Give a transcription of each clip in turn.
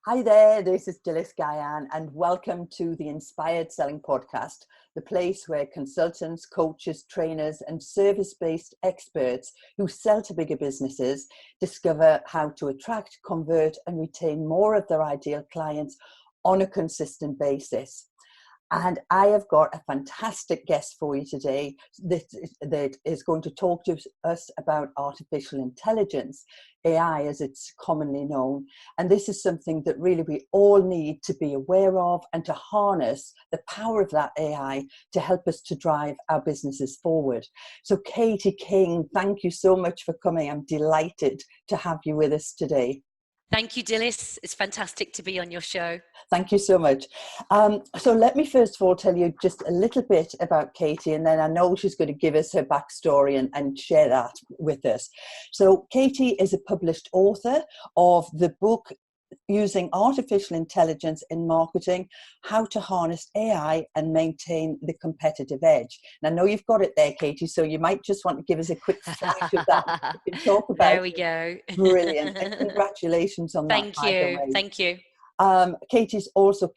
Hi there, this is Dylis Guyan, and welcome to the Inspired Selling Podcast, the place where consultants, coaches, trainers, and service-based experts who sell to bigger businesses discover how to attract, convert, and retain more of their ideal clients on a consistent basis. And I have got a fantastic guest for you today that is going to talk to us about artificial intelligence, AI as it's commonly known. And this is something that really we all need to be aware of and to harness the power of that AI to help us to drive our businesses forward. So Katie King, thank you so much for coming. I'm delighted to have you with us today. Thank you, Dylis. It's fantastic to be on your show. Thank you so much. So let me first of all tell you just a little bit about Katie, and then I know she's going to give us her backstory and share that with us. So Katie is a published author of the book Using Artificial Intelligence in Marketing, How to Harness AI and Maintain the Competitive Edge. And I know you've got it there, Katie, so you might just want to give us a quick flash of that. We can talk about there we go. Brilliant. And congratulations on that. Thank you. Thank you. Katie's also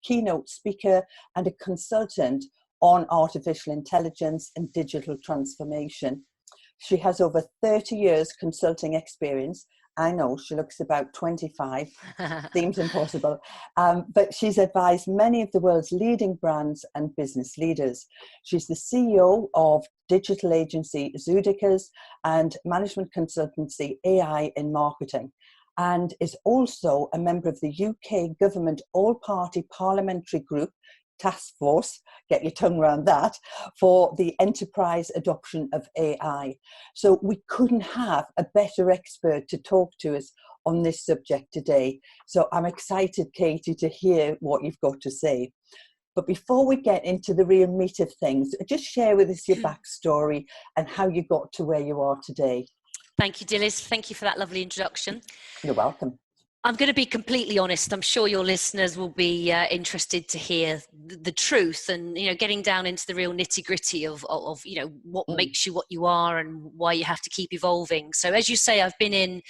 keynote speaker and a consultant on artificial intelligence and digital transformation. She has over 30 years consulting experience. I know she looks about 25, seems impossible, but she's advised many of the world's leading brands and business leaders. She's the CEO of digital agency Zudicas and management consultancy AI in Marketing, and is also a member of the UK government all-party parliamentary group task force, get your tongue around that, for the enterprise adoption of AI. So we couldn't have a better expert to talk to us on this subject today. So I'm excited, Katie, to hear what you've got to say. But before we get into the real meat of things, just share with us your backstory and how you got to where you are today. Thank you, Dylis. Thank you for that lovely introduction. You're welcome. I'm going to be completely honest. I'm sure your listeners will be interested to hear the truth and, getting down into the real nitty gritty of what makes you what you are and why you have to keep evolving. So as you say, I've been in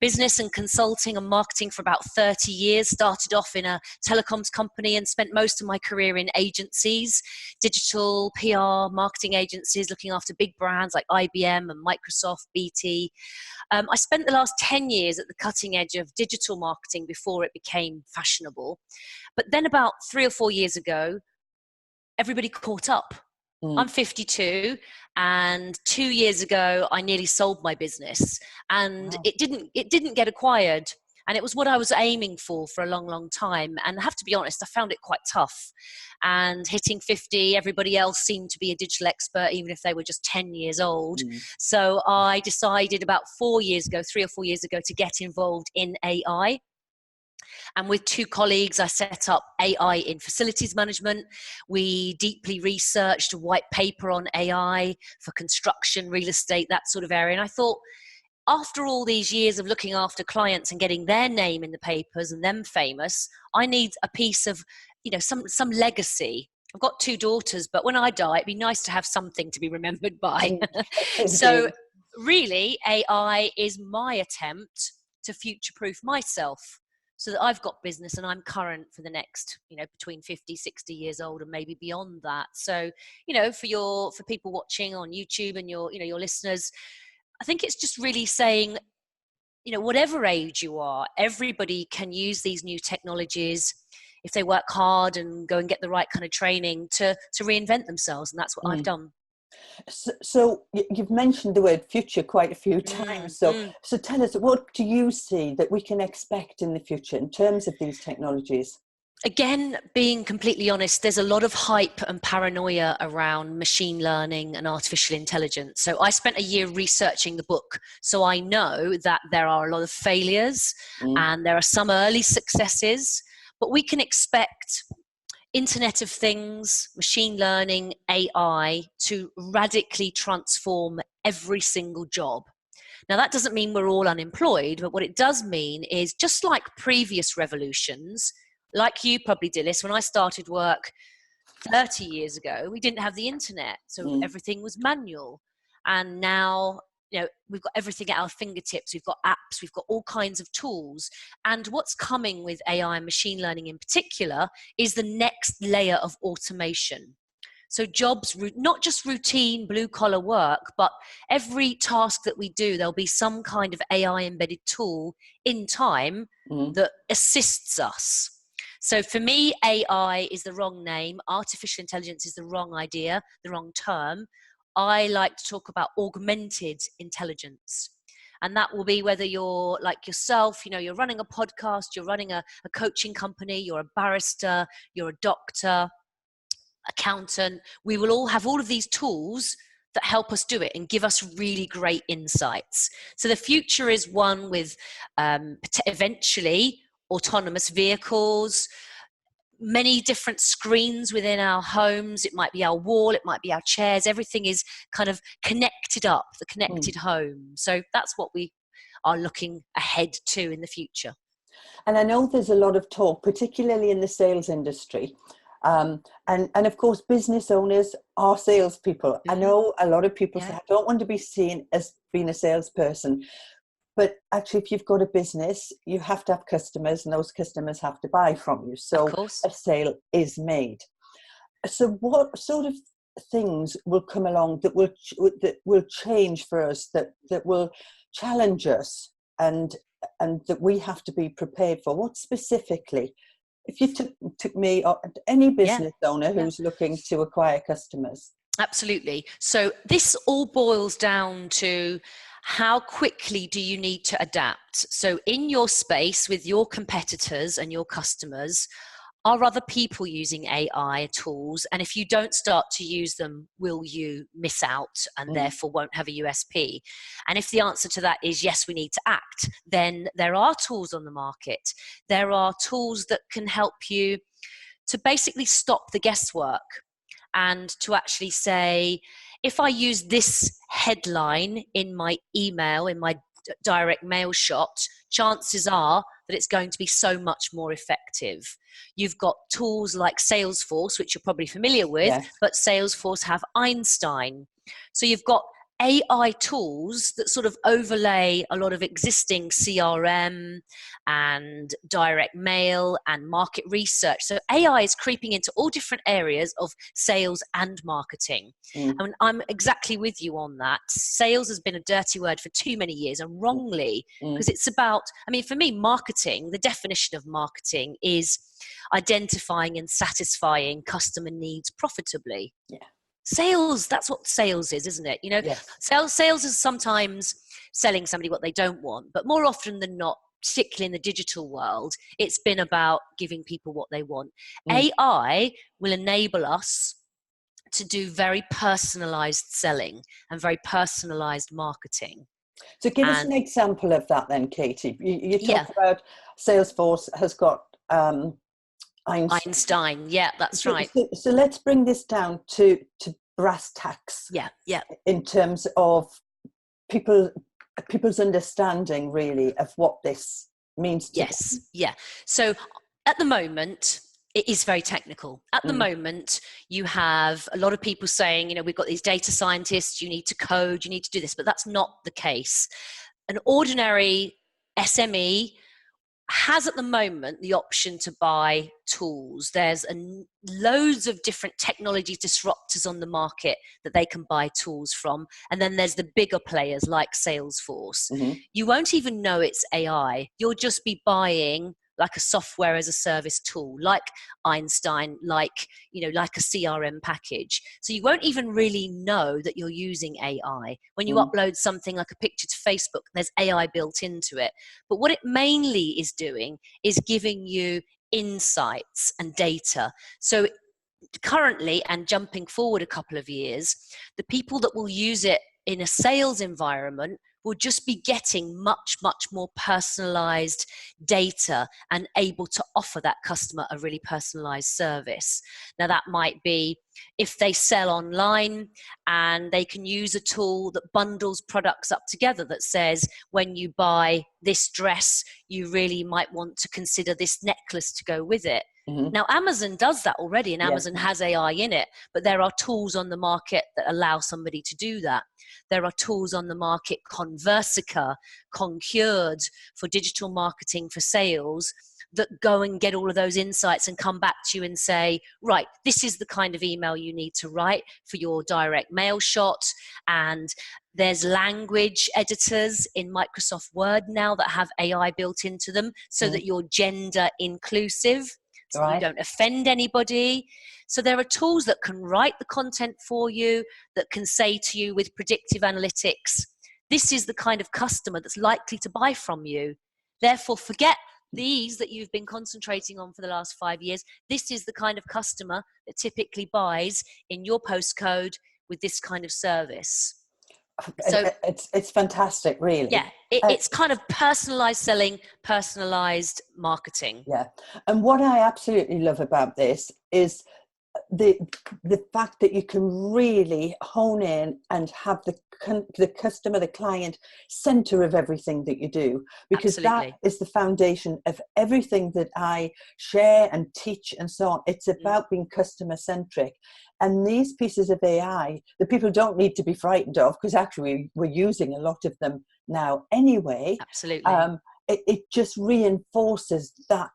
business and consulting and marketing for about 30 years, started off in a telecoms company and spent most of my career in agencies, digital, PR, marketing agencies, looking after big brands like IBM and Microsoft, BT. I spent the last 10 years at the cutting edge of digital marketing before it became fashionable. But then about 3 or 4 years ago, everybody caught up. I'm 52, and 2 years ago I nearly sold my business, and it didn't get acquired, and it was what I was aiming for a long time. And I have to be honest, I found it quite tough. And hitting 50, everybody else seemed to be a digital expert, even if they were just 10 years old. So I decided about 3 or 4 years ago, to get involved in AI. And with 2 colleagues, I set up AI in facilities management. We deeply researched a white paper on AI for construction, real estate, that sort of area. And I thought, after all these years of looking after clients and getting their name in the papers and them famous, I need a piece of, some legacy. I've got 2 daughters, but when I die, it'd be nice to have something to be remembered by. So really, AI is my attempt to future-proof myself, so that I've got business and I'm current for the next, between 50, 60 years old and maybe beyond that. So, for people watching on YouTube and your listeners, I think it's just really saying, whatever age you are, everybody can use these new technologies if they work hard and go and get the right kind of training to reinvent themselves. And that's what I've done. So you've mentioned the word future quite a few times. So tell us, what do you see that we can expect in the future in terms of these technologies? Again, being completely honest, there's a lot of hype and paranoia around machine learning and artificial intelligence. So I spent a year researching the book. So I know that there are a lot of failures and there are some early successes, but we can expect Internet of Things, machine learning, AI to radically transform every single job. Now, that doesn't mean we're all unemployed, but what it does mean is, just like previous revolutions, like you probably, Dylis, when I started work 30 years ago, we didn't have the internet, so everything was manual. And now, we've got everything at our fingertips. We've got apps, we've got all kinds of tools. And what's coming with AI and machine learning in particular is the next layer of automation. So jobs, not just routine blue collar work, but every task that we do, there'll be some kind of AI embedded tool in time that assists us. So for me, AI is the wrong name. Artificial intelligence is the wrong idea, the wrong term. I like to talk about augmented intelligence. And that will be whether you're like yourself, you're running a podcast, you're running a coaching company, you're a barrister, you're a doctor, accountant. We will all have all of these tools that help us do it and give us really great insights. So the future is one with eventually autonomous vehicles, many different screens within our homes. It might be our wall, it might be our chairs. Everything is kind of connected up, the connected home. So that's what we are looking ahead to in the future. And I know there's a lot of talk, particularly in the sales industry. And of course, business owners are salespeople. I know a lot of people say, I don't want to be seen as being a salesperson. But actually, if you've got a business, you have to have customers, and those customers have to buy from you. So a sale is made. So what sort of things will come along that will change for us, that will challenge us, and that we have to be prepared for? What specifically? If you took me or any business owner who's looking to acquire customers. Absolutely. So this all boils down to how quickly do you need to adapt? So in your space with your competitors and your customers, are other people using AI tools? And if you don't start to use them, will you miss out and therefore won't have a USP? And if the answer to that is yes, we need to act, then there are tools on the market. There are tools that can help you to basically stop the guesswork and to actually say, if I use this headline in my email, in my direct mail shot, chances are that it's going to be so much more effective. You've got tools like Salesforce, which you're probably familiar with, but Salesforce have Einstein. So you've got AI tools that sort of overlay a lot of existing CRM and direct mail and market research. So AI is creeping into all different areas of sales and marketing. I mean, I'm exactly with you on that. Sales has been a dirty word for too many years, and wrongly, because it's about, I mean, for me, marketing, the definition of marketing is identifying and satisfying customer needs profitably. Sales, that's what sales is, isn't it? Sales is sometimes selling somebody what they don't want, but more often than not, particularly in the digital world, it's been about giving people what they want. AI will enable us to do very personalized selling and very personalized marketing. So give us an example of that then, Katie. You talked about Salesforce has got Einstein. Yeah, that's right. So let's bring this down to brass tacks. In terms of people's understanding, really, of what this means to them. So at the moment, it is very technical. At the moment, you have a lot of people saying, we've got these data scientists, you need to code, you need to do this, but that's not the case. An ordinary SME has at the moment the option to buy tools. There's loads of different technology disruptors on the market that they can buy tools from. And then there's the bigger players like Salesforce. You won't even know it's AI. You'll just be buying like a software as a service tool, like Einstein, like a CRM package. So you won't even really know that you're using AI. When you upload something like a picture to Facebook, there's AI built into it. But what it mainly is doing is giving you insights and data. So currently, and jumping forward a couple of years, the people that will use it in a sales environment will just be getting much, much more personalized data and able to offer that customer a really personalized service. Now, that might be if they sell online and they can use a tool that bundles products up together that says, when you buy this dress, you really might want to consider this necklace to go with it. Now, Amazon does that already, and Yeah. Amazon has AI in it, but there are tools on the market that allow somebody to do that. There are tools on the market, Conversica, Concured, for digital marketing for sales, that go and get all of those insights and come back to you and say, right, this is the kind of email you need to write for your direct mail shot. And there's language editors in Microsoft Word now that have AI built into them, so that you're gender inclusive, so you don't offend anybody. So there are tools that can write the content for you, that can say to you with predictive analytics, this is the kind of customer that's likely to buy from you. Therefore, forget these that you've been concentrating on for the last 5 years. This is the kind of customer that typically buys in your postcode with this kind of service. So it's fantastic, really. Yeah, it's kind of personalized selling, personalized marketing. Yeah. And what I absolutely love about this is the fact that you can really hone in and have the customer, the client, center of everything that you do, because Absolutely. that is the foundation of everything that I share and teach and so on. It's about being customer centric. And these pieces of AI that people don't need to be frightened of, because actually we're using a lot of them now anyway. Absolutely. It just reinforces that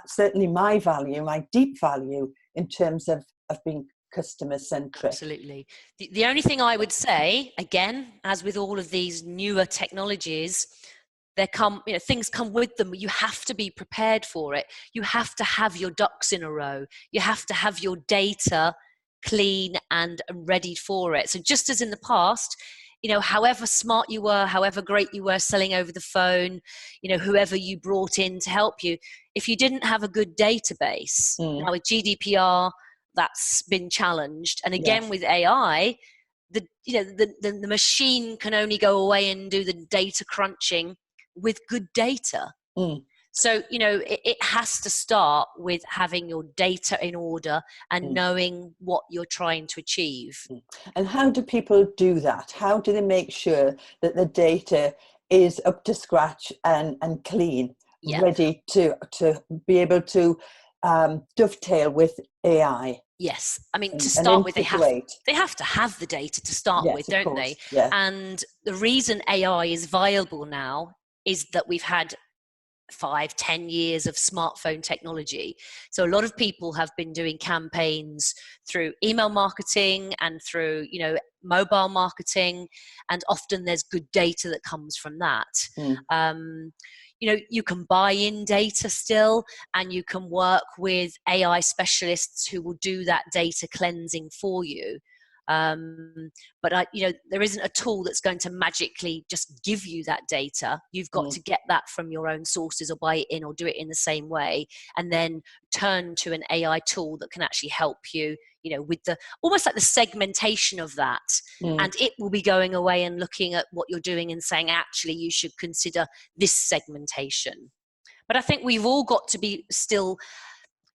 certainly my value, my deep value in terms of being customer centric. Absolutely. The only thing I would say, again, as with all of these newer technologies, things come with them. You have to be prepared for it. You have to have your ducks in a row. You have to have your data clean and ready for it. So just as in the past, however smart you were, however great you were selling over the phone, whoever you brought in to help you, if you didn't have a good database, now with GDPR, that's been challenged. And again, with AI, the machine can only go away and do the data crunching with good data. So, it has to start with having your data in order and knowing what you're trying to achieve. And how do people do that? How do they make sure that the data is up to scratch and clean, ready to be able to dovetail with AI? Yes. I mean, to start with, they have to have the data to start with, don't they? Yeah. And the reason AI is viable now is that we've had 5-10 years of smartphone technology. So a lot of people have been doing campaigns through email marketing and through, mobile marketing, and often there's good data that comes from that. You can buy in data still, and you can work with AI specialists who will do that data cleansing for you. But there isn't a tool that's going to magically just give you that data. You've got to get that from your own sources, or buy it in, or do it in the same way, and then turn to an AI tool that can actually help you, with almost like the segmentation of that. And it will be going away and looking at what you're doing and saying, actually, you should consider this segmentation. But I think we've all got to be still.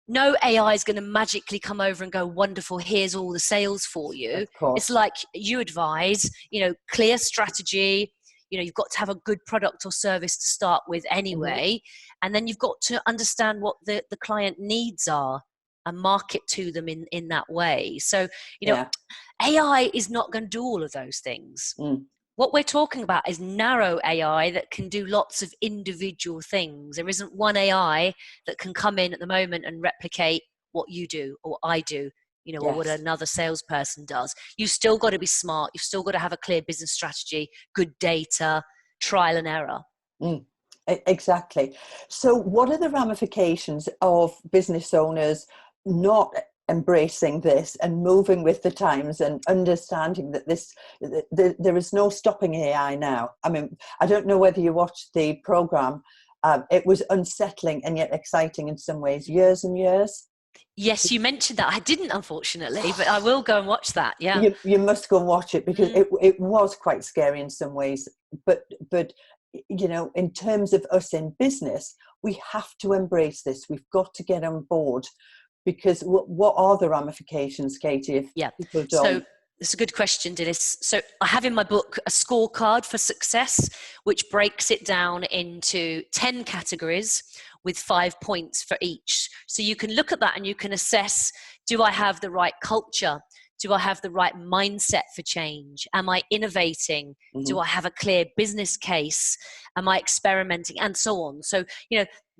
No AI is going to magically come over and go, wonderful, here's all the sales for you. It's like you advise, clear strategy. You've got to have a good product or service to start with anyway. And then you've got to understand what the client needs are and market to them in that way. So, AI is not going to do all of those things. What we're talking about is narrow AI that can do lots of individual things. There isn't one AI that can come in at the moment and replicate what you do or I do, or what another salesperson does. You've still got to be smart. You've still got to have a clear business strategy, good data, trial and error. Exactly. So what are the ramifications of business owners not embracing this and moving with the times and understanding that there is no stopping AI now? I mean, I don't know whether you watched the program. It was unsettling and yet exciting in some ways. Years and years. Yes, you mentioned that. I didn't, unfortunately, but I will go and watch that. Yeah, you must go and watch it, because it was quite scary in some ways. But in terms of us in business, we have to embrace this. We've got to get on board. Because what are the ramifications, Katie, if people don't? So it's a good question, Dylis. So I have in my book a scorecard for success, which breaks it down into 10 categories, with 5 points for each. So you can look at that and you can assess, do I have the right culture? Do I have the right mindset for change? Am I innovating? Do I have a clear business case? Am I experimenting? And so on. So,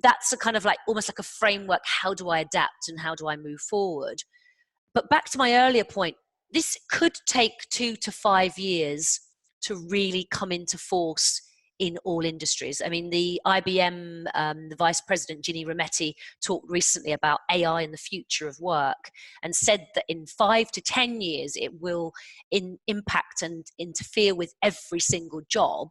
that's a kind of like almost like a framework. How do I adapt and how do I move forward? But back to my earlier point, this could take 2 to 5 years to really come into force in all industries. I mean, the IBM, the vice president, Ginny Rometty, talked recently about AI and the future of work and said that in 5 to 10 years, it will impact and interfere with every single job.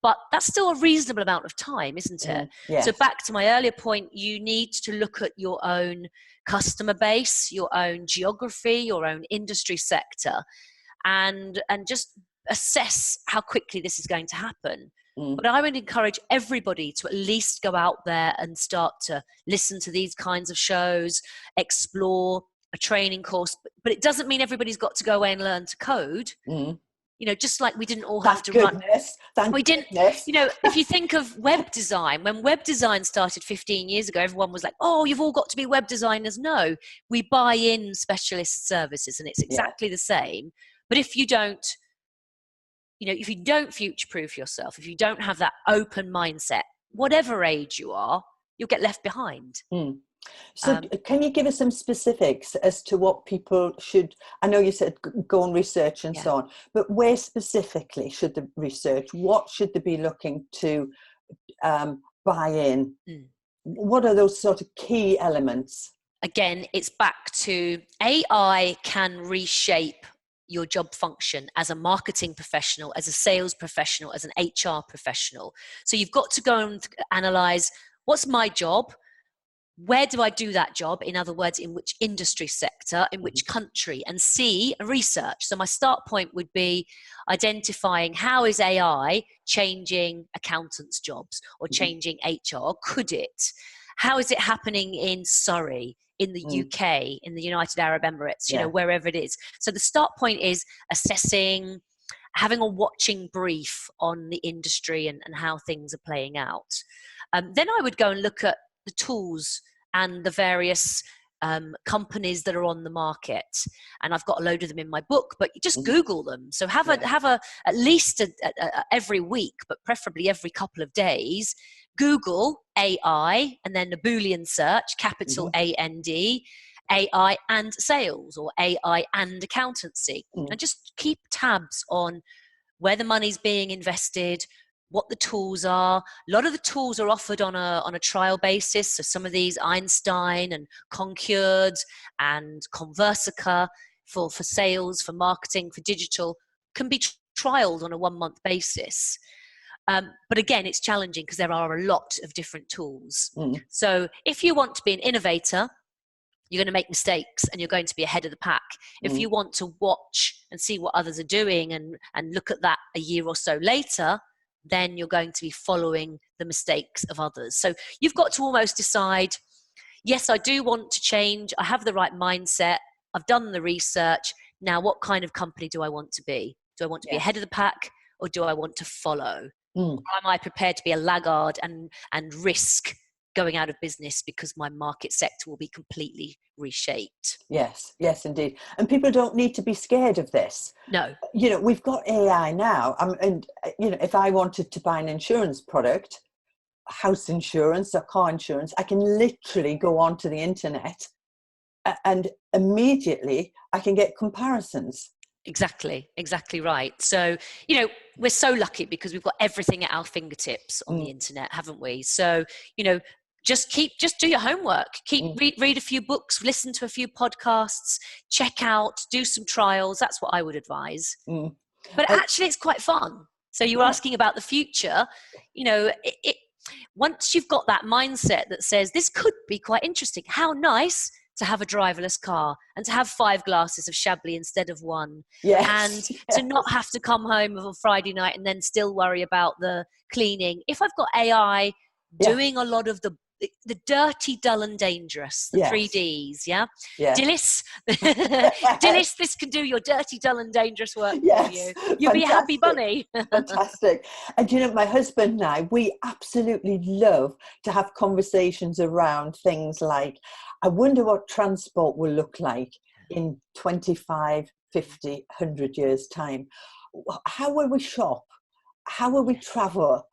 But that's still a reasonable amount of time, isn't it? Yes. So back to my earlier point, you need to look at your own customer base, your own geography, your own industry sector, and just assess how quickly this is going to happen. But I would encourage everybody to at least go out there and start to listen to these kinds of shows, explore a training course. But it doesn't mean everybody's got to go away and learn to code. Just like we didn't all have to run. Thank goodness. If you think of web design, when web design started 15 years ago, everyone was like, oh, you've all got to be web designers. No, we buy in specialist services and it's exactly the same. But if you don't, if you don't future-proof yourself, if you don't have that open mindset, whatever age you are, you'll get left behind. So can you give us some specifics as to what people should, I know you said go and research and so on, but where specifically should they research? What should they be looking to buy in? What are those sort of key elements? Again, it's back to AI can reshape your job function as a marketing professional, as a sales professional, as an HR professional. So you've got to go and analyze, what's my job? Where do I do that job? In other words, in which industry sector, in which country, and research. So my start point would be identifying how is AI changing accountants' jobs or changing HR? Could it? How is it happening in Surrey, in the UK, in the United Arab Emirates, wherever it is? So the start point is assessing, having a watching brief on the industry and how things are playing out. Then I would go and look at the tools and the various companies that are on the market, and I've got a load of them in my book. But you just Google them. So have a at least every week, but preferably every couple of days. Google AI and then the Boolean search, capital AND, AI and sales or AI and accountancy, and just keep tabs on where the money's being invested, what the tools are. A lot of the tools are offered on a trial basis. So some of these, Einstein and Concurred and Conversica for sales, for marketing, for digital, can be trialed on a 1-month basis. But again, it's challenging because there are a lot of different tools. So if you want to be an innovator, you're going to make mistakes and you're going to be ahead of the pack. If you want to watch and see what others are doing and look at that a year or so later, then you're going to be following the mistakes of others. So you've got to almost decide, yes, I do want to change. I have the right mindset. I've done the research. Now, what kind of company do I want to be? Do I want to be ahead of the pack or do I want to follow? Or am I prepared to be a laggard and risk going out of business because my market sector will be completely reshaped? Yes, indeed. And people don't need to be scared of this. No. We've got AI now. And if I wanted to buy an insurance product, house insurance or car insurance, I can literally go onto the internet and immediately I can get comparisons. Exactly right. So, we're so lucky because we've got everything at our fingertips on the internet, haven't we? So, just do your homework. Read a few books, listen to a few podcasts, check out, do some trials. That's what I would advise. But actually, it's quite fun. So you're asking about the future. Once you've got that mindset that says this could be quite interesting, how nice to have a driverless car and to have 5 glasses of Chablis instead of 1, and to not have to come home on a Friday night and then still worry about the cleaning. If I've got AI doing a lot of the the dirty, dull, and dangerous, the Yes. 3Ds, yeah? Yeah. Dylis, Dylis, this can do your dirty, dull, and dangerous work for you. You'll be a happy bunny. Fantastic. And you know, my husband and I, we absolutely love to have conversations around things like, I wonder what transport will look like in 25, 50, 100 years' time. How will we shop? How will we travel?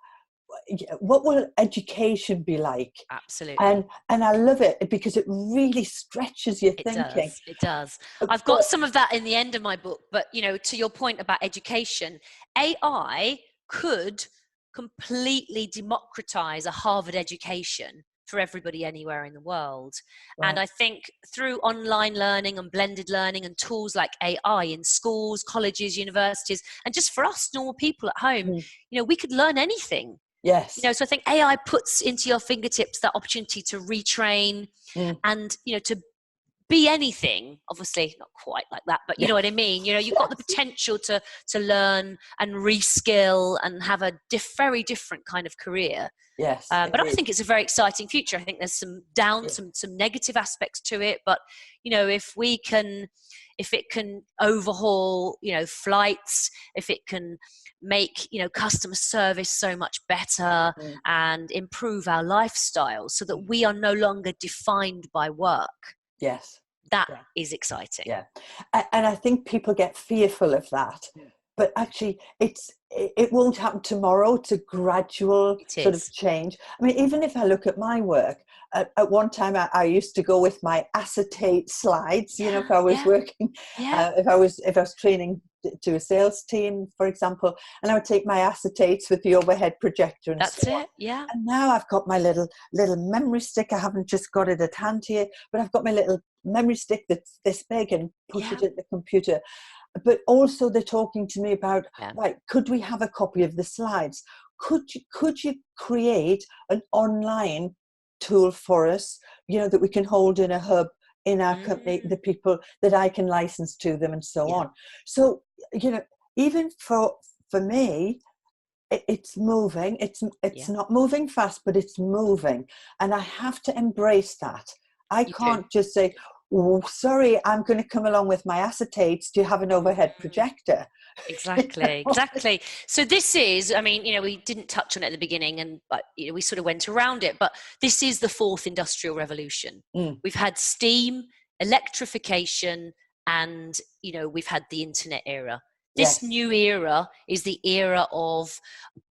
What will education be like? Absolutely. And I love it because it really stretches your thinking. It does. I've got some of that in the end of my book, but you know, to your point about education, AI could completely democratize a Harvard education for everybody anywhere in the world. Right. And I think through online learning and blended learning and tools like AI in schools, colleges, universities, and just for us normal people at home, you know, we could learn anything. Yes. You know, so I think AI puts into your fingertips that opportunity to retrain and, you know, to be anything. Obviously not quite like that, but you know what I mean? You know, you've got the potential to learn and reskill and have a very different kind of career. Yes. But I think it's a very exciting future. I think there's some some negative aspects to it, but you know, if it can overhaul, you know, flights, if it can make, you know, customer service so much better and improve our lifestyle so that we are no longer defined by work. Yes. That is exciting. Yeah. And I think people get fearful of that. But actually, it won't happen tomorrow. It's a gradual sort of change. I mean, even if I look at my work, at one time I used to go with my acetate slides. You know, if I was working, if I was training to a sales team, for example, and I would take my acetates with the overhead projector and that's it. Yeah. And now I've got my little memory stick. I haven't just got it at hand here, but I've got my little memory stick that's this big and push it at the computer. But also they're talking to me about, right, could we have a copy of the slides? Could you create an online tool for us, you know, that we can hold in a hub in our company, the people that I can license to them and so on. So, you know, even for me, it's moving. It's not moving fast, but it's moving. And I have to embrace that. I can't just say, oh, sorry, I'm going to come along with my acetates. Do you have an overhead projector? Exactly. So this is, I mean, you know, we didn't touch on it at the beginning, but you know, we sort of went around it, but this is the fourth industrial revolution. We've had steam, electrification, and, you know, we've had the internet era. This new era is the era of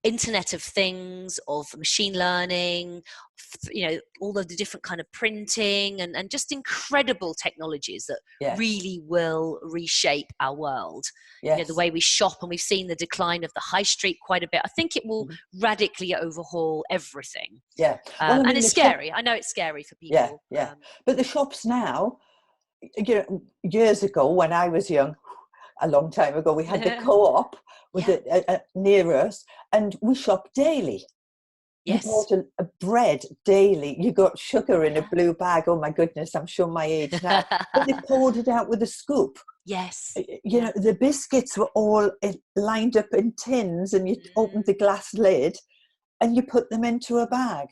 Internet of Things, of machine learning, you know, all of the different kind of printing and just incredible technologies that really will reshape our world. You know, the way we shop, and we've seen the decline of the high street quite a bit. I think it will radically overhaul everything. Well, and it's scary. I know it's scary for people. But the shops now, you know, years ago when I was young, a long time ago, we had the co-op with it near us, and we shopped daily. You bought a bread daily. You got sugar in a blue bag. Oh my goodness, I'm showing my age now. But they poured it out with a scoop. Yes. You know, the biscuits were all lined up in tins, and you opened the glass lid and you put them into a bag.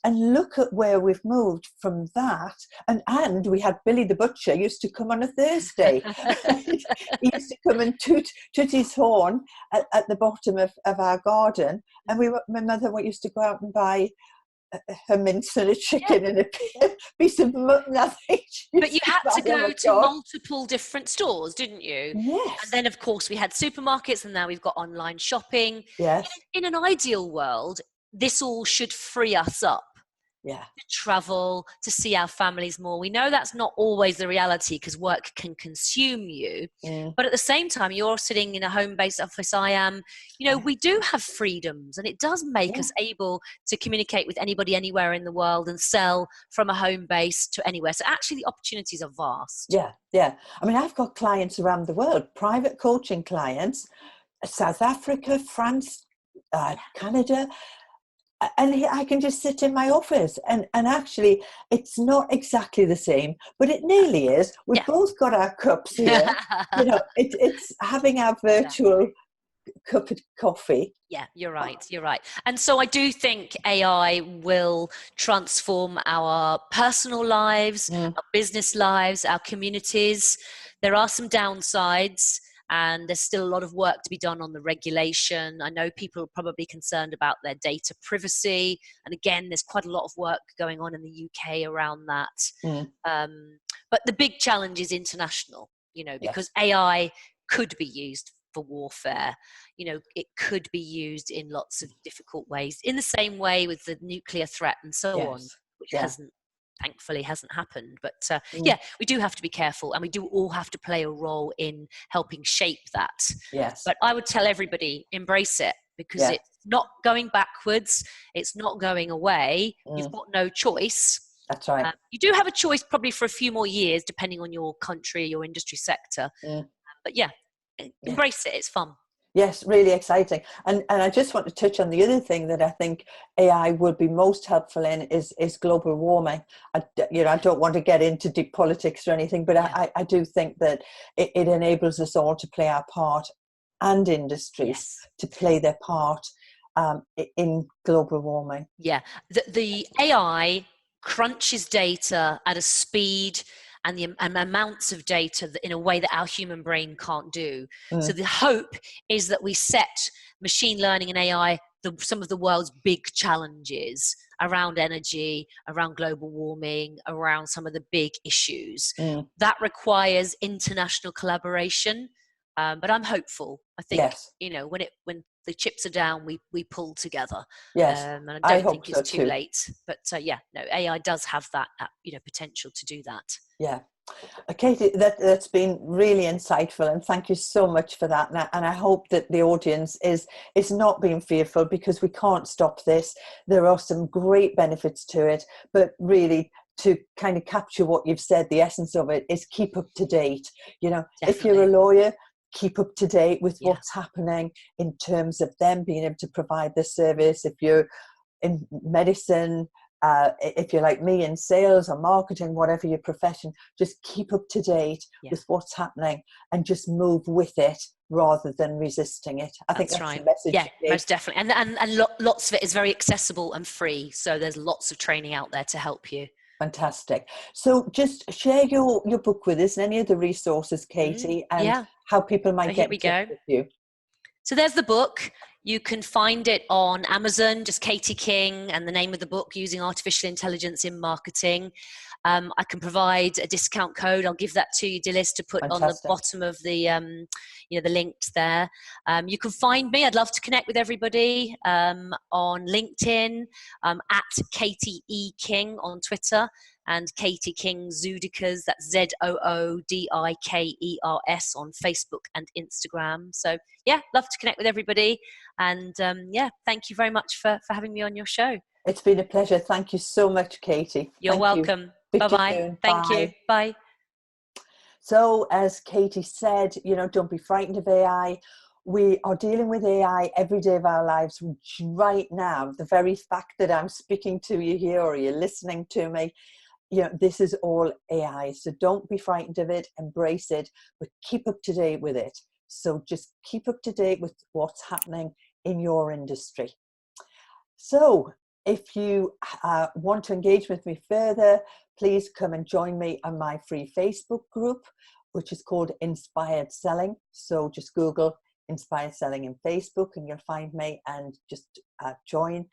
And look at where we've moved from that. And we had Billy the Butcher used to come on a Thursday. He used to come and toot his horn at the bottom of our garden. And my mother used to go out and buy her mince and a chicken and a piece of mutton, I think. But you had to go to multiple different stores, didn't you? Yes. And then, of course, we had supermarkets, and now we've got online shopping. Yes. In an ideal world, this all should free us up to travel, to see our families more. We know that's not always the reality because work can consume you. But at the same time, you're sitting in a home-based office, I am. You know, we do have freedoms, and it does make us able to communicate with anybody anywhere in the world and sell from a home base to anywhere. So actually the opportunities are vast. Yeah. I mean, I've got clients around the world, private coaching clients, South Africa, France, Canada. And I can just sit in my office and actually it's not exactly the same, but it nearly is. We've both got our cups here. You know, it's having our virtual cup of coffee. Yeah, you're right. You're right. And so I do think AI will transform our personal lives, our business lives, our communities. There are some downsides, and there's still a lot of work to be done on the regulation. I know people are probably concerned about their data privacy. And again, there's quite a lot of work going on in the UK around that. But the big challenge is international, because AI could be used for warfare. It could be used in lots of difficult ways, in the same way with the nuclear threat and so on, which thankfully hasn't happened. But we do have to be careful, and we do all have to play a role in helping shape that. But I would tell everybody, embrace it, because it's not going backwards, it's not going away. You've got no choice. That's right. You do have a choice probably for a few more years, depending on your country, your industry sector. But embrace it. It's fun. Yes, really exciting. And I just want to touch on the other thing that I think AI would be most helpful in is global warming. I don't want to get into deep politics or anything, but I do think that it enables us all to play our part, and industries to play their part in global warming. The AI crunches data at a speed and the amounts of data in a way that our human brain can't do. So the hope is that we set machine learning and AI some of the world's big challenges around energy, around global warming, around some of the big issues. That requires international collaboration, but I'm hopeful. I think when the chips are down, we pull together. And I don't think it's too late. But AI does have that potential to do that. Katie, that's been really insightful, and thank you so much for that. And I hope that the audience is not being fearful, because we can't stop this. There are some great benefits to it, but really, to kind of capture what you've said, the essence of it is keep up to date. If you're a lawyer, keep up to date with what's happening in terms of them being able to provide the service. If you're in medicine, if you're like me in sales or marketing, whatever your profession, just keep up to date with what's happening and just move with it rather than resisting it. I think that's right. The message. Yeah, most definitely. And lots of it is very accessible and free. So there's lots of training out there to help you. Fantastic. So just share your book with us and any other resources, Katie, and how people might get in touch with you. So there's the book. You can find it on Amazon, just Katie King, and the name of the book, Using Artificial Intelligence in Marketing. I can provide a discount code. I'll give that to you, Dylis, to put on the bottom of the, the links there. You can find me. I'd love to connect with everybody on LinkedIn, at Katie E. King on Twitter, and Katie King Zoodikers, that's ZOODIKERS on Facebook and Instagram. So love to connect with everybody. And thank you very much for having me on your show. It's been a pleasure. Thank you so much, Katie. You're welcome. Bye-bye. Thank you. Bye. So as Katie said, don't be frightened of AI. We are dealing with AI every day of our lives right now. The very fact that I'm speaking to you here, or you're listening to me, this is all AI. So don't be frightened of it, embrace it, but keep up to date with it. So just keep up to date with what's happening in your industry. So if you want to engage with me further, please come and join me on my free Facebook group, which is called Inspired Selling. So just Google Inspired Selling in Facebook and you'll find me, and just join.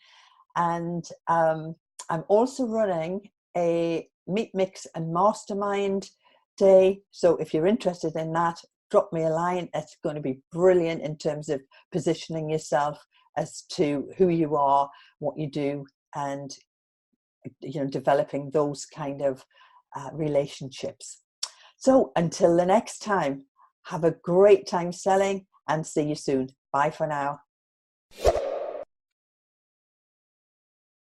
And I'm also running a Meet, Mix and Mastermind day. So if you're interested in that, drop me a line. It's going to be brilliant in terms of positioning yourself as to who you are, what you do, and developing those kind of relationships. So until the next time, have a great time selling, and see you soon. Bye for now.